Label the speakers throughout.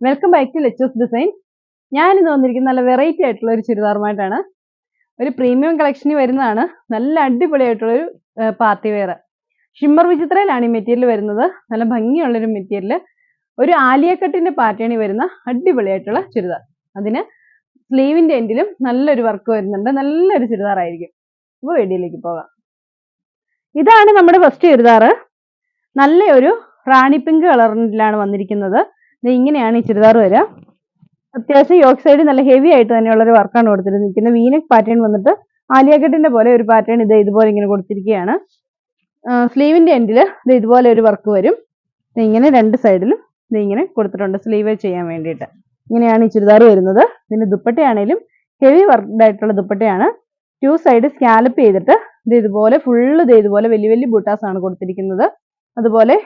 Speaker 1: Welcome back to Lechu's design. ഞാനിന്ന് വന്നിരിക്കുന്ന നല്ല വെറൈറ്റി ആയിട്ടുള്ള ഒരു ചുരിദാറുമായിട്ടാണ്. ഒരു പ്രീമിയം കളക്ഷനിൽ വരുന്നതാണ്. നല്ല അടിപൊളിയായിട്ടുള്ളൊരു പാർട്ടി വെയർ. ഷിമ്മർ വിചിത്രയിലാണ് ഈ മെറ്റീരിയൽ വരുന്നത്. നല്ല ഭംഗിയുള്ളൊരു മെറ്റീരിയൽ. ഒരു ആലിയ കട്ടിന്റെ പാറ്റേണിൽ വരുന്ന അടിപൊളിയായിട്ടുള്ള ചുരിദാർ. അതിന് സ്ലീവിന്റെ എൻഡിലും നല്ലൊരു വർക്ക് വരുന്നുണ്ട്. നല്ലൊരു ചുരിദാറായിരിക്കും. അപ്പോൾ വീഡിയോയിലേക്ക് പോകാം. ഇതാണ് നമ്മുടെ ഫസ്റ്റ് ചുരിദാർ. നല്ലൊരു റാണി പിങ്ക് കളറിലാണ് വന്നിരിക്കുന്നത്. ഇങ്ങനെയാണ് ഈ ചുരിദാർ വരിക. അത്യാവശ്യം യോക്ക് സൈഡ് നല്ല ഹെവി ആയിട്ട് തന്നെയുള്ള ഒരു വർക്കാണ് കൊടുത്തിരിക്കുന്നത്. വീനെക്ക് പാറ്റേൺ വന്നിട്ട് ആലിയ കട്ടിന്റെ പോലെ ഒരു പാറ്റേൺ ഇതുപോലെ ഇങ്ങനെ കൊടുത്തിരിക്കുകയാണ്. സ്ലീവിന്റെ എൻഡിൽ ഇതുപോലെ ഒരു വർക്ക് വരും. ഇങ്ങനെ രണ്ട് സൈഡിലും ഇങ്ങനെ കൊടുത്തിട്ടുണ്ട് സ്ലീവ് ചെയ്യാൻ വേണ്ടിയിട്ട്. ഇങ്ങനെയാണ് ഈ ചുരിദാർ വരുന്നത്. ഇതിന്റെ ദുപ്പട്ടയാണേലും ഹെവി വർക്ക്ഡ് ആയിട്ടുള്ള ദുപ്പട്ടയാണ്. ടു സൈഡ് സ്കാലപ്പ് ചെയ്തിട്ട് ഇതുപോലെ ഫുള്ള് ഇതുപോലെ വലിയ വലിയ ബൂട്ടാസ് ആണ് കൊടുത്തിരിക്കുന്നത്. അതുപോലെ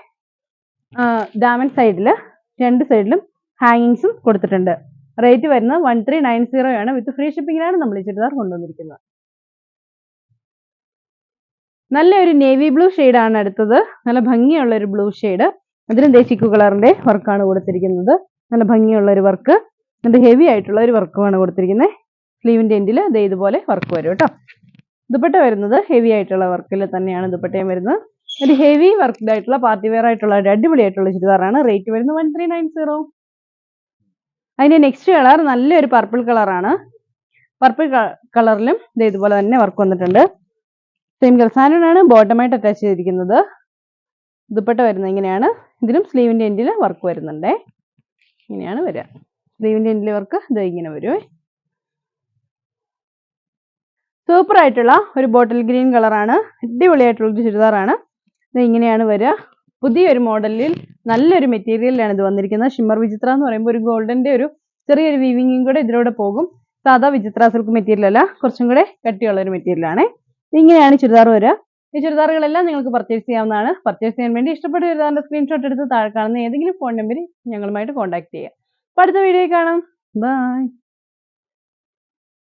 Speaker 1: ഡാമൻ സൈഡിൽ രണ്ട് സൈഡിലും ഹാങ്ങിങ്സും കൊടുത്തിട്ടുണ്ട്. റേറ്റ് വരുന്നത് 1390 ആണ്. വിത്ത് ഫ്രീ ഷിപ്പിംഗിലാണ് നമ്മൾ ഈ ചുരിദാർ കൊണ്ടുവന്നിരിക്കുന്നത്. നല്ലൊരു നേവി ബ്ലൂ ആണ് അടുത്തത്. നല്ല ഭംഗിയുള്ള ഒരു ബ്ലൂ ഷെയ്ഡ്. അതിന് ചിക്കു കളറിന്റെ വർക്കാണ് കൊടുത്തിരിക്കുന്നത്. നല്ല ഭംഗിയുള്ള ഒരു വർക്ക്. എന്നിട്ട് ഹെവി ആയിട്ടുള്ള ഒരു വർക്കുമാണ് കൊടുത്തിരിക്കുന്നത്. സ്ലീവിന്റെ എൻഡിൽ ഇതുപോലെ വർക്ക് വരും കേട്ടോ. ദുപ്പട്ട വരുന്നത് ഹെവി ആയിട്ടുള്ള വർക്കിൽ തന്നെയാണ് ദുപ്പട്ടയും വരുന്നത്. ഒരു ഹെവി വർക്ക്ഡ് ആയിട്ടുള്ള പാർട്ടി വെയർ ആയിട്ടുള്ള ഒരു അടിപൊളിയായിട്ടുള്ള ചുരിദാറാണ്. റേറ്റ് വരുന്നത് 1390. അതിന്റെ നെക്സ്റ്റ് കളർ നല്ലൊരു പർപ്പിൾ കളറാണ്. പർപ്പിൾ കളറിലും ഇതുപോലെ തന്നെ വർക്ക് വന്നിട്ടുണ്ട്. സെയിം ഗൾസാനാണ് ബോട്ടമായിട്ട് അറ്റാച്ച് ചെയ്തിരിക്കുന്നത്. ദുപ്പട്ട വരുന്നത് ഇങ്ങനെയാണ്. ഇതിലും സ്ലീവിന്റെ എൻഡിൽ വർക്ക് വരുന്നുണ്ട്. ഇങ്ങനെയാണ് വരിക. സ്ലീവിന്റെ എൻഡിൽ വർക്ക് ഇങ്ങനെ വരുമേ. സൂപ്പർ ആയിട്ടുള്ള ഒരു ബോട്ടിൽ ഗ്രീൻ കളറാണ്. അടിപൊളിയായിട്ടുള്ള ഒരു ചുരിദാറാണ്. ഇങ്ങനെയാണ് വരിക. പുതിയൊരു മോഡലിൽ നല്ലൊരു മെറ്റീരിയലിലാണ് ഇത് വന്നിരിക്കുന്നത്. ഷിമ്മർ വിചിത്ര എന്ന് പറയുമ്പോൾ ഒരു ഗോൾഡന്റെ ഒരു ചെറിയൊരു വീവിങ്ങും കൂടെ ഇതിലൂടെ പോകും. സാധാ വിചിത്ര സിൽക്ക് മെറ്റീരിയൽ അല്ല, കുറച്ചും കൂടെ കട്ടിയുള്ള ഒരു മെറ്റീരിയലാണ്. ഇങ്ങനെയാണ് ചുരിദാർ വരിക. ഈ ചുരിദാറുകളെല്ലാം നിങ്ങൾക്ക് പർച്ചേസ് ചെയ്യാവുന്നതാണ്. പർച്ചേസ് ചെയ്യാൻ വേണ്ടി ഇഷ്ടപ്പെട്ട ചുരിദാറിന്റെ സ്ക്രീൻഷോട്ട് എടുത്ത് താഴെ കാണുന്ന ഏതെങ്കിലും ഫോൺ നമ്പറിൽ ഞങ്ങളുമായിട്ട് കോൺടാക്ട് ചെയ്യുക. അപ്പോൾ അടുത്ത വീഡിയോയിൽ കാണാം. ബൈ.